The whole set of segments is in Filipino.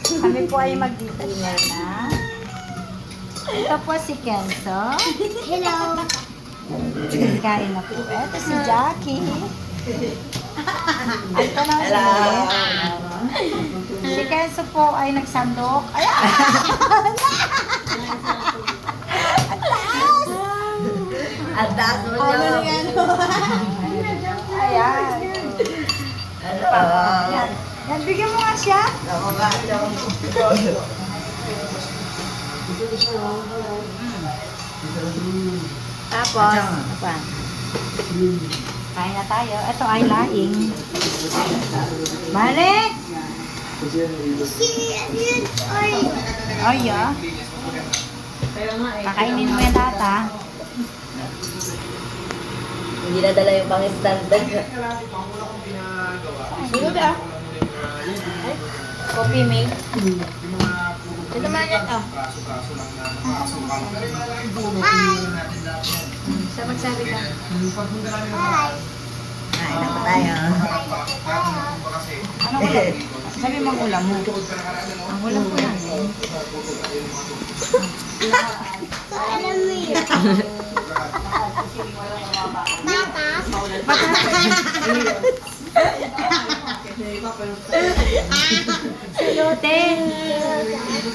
Kami po ay mag-dinner na. Ito po si Kenzo. Hello. Kain na po. Ito si Jackie. Ito na si Si Kenzo po ay nagsandok. Ayan! Ang taas mo Ayan. Yan. Yan, bigyan mo nga siya. Tapos, ano pa? Kain na tayo. Ito ay laing. Balik! Ay, ah. Kakainin mo yan lahat, ah. Hindi na dala yung pang-standard. Sino ba? Coffee milk. Ito naman yan, oh. Sa magsabi ka. Kain na pa tayo. Ano ulam? Sabi mo ang ulam mo. Ang ulam ko yan. Alam mo yun. Sayote.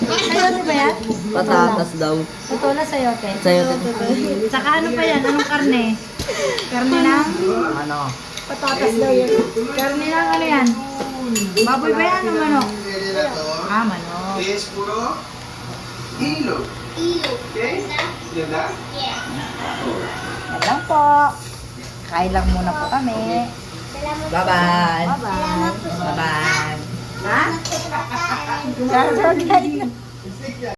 Sayote ba yan? Patatas daw. Totoo na sayote. Sayote. Tsaka ano pa yan? Anong karne? Karne ng? Ano? Patatas daw yan. Karne ng ano yan? Baboy ba yan o manok? Ah, manok. Es puro hilo. Okay? Ganda? Yan lang po. Kain lang muna po kami. Bye-bye. Bye-bye. Bye-bye. Ha? Kain na.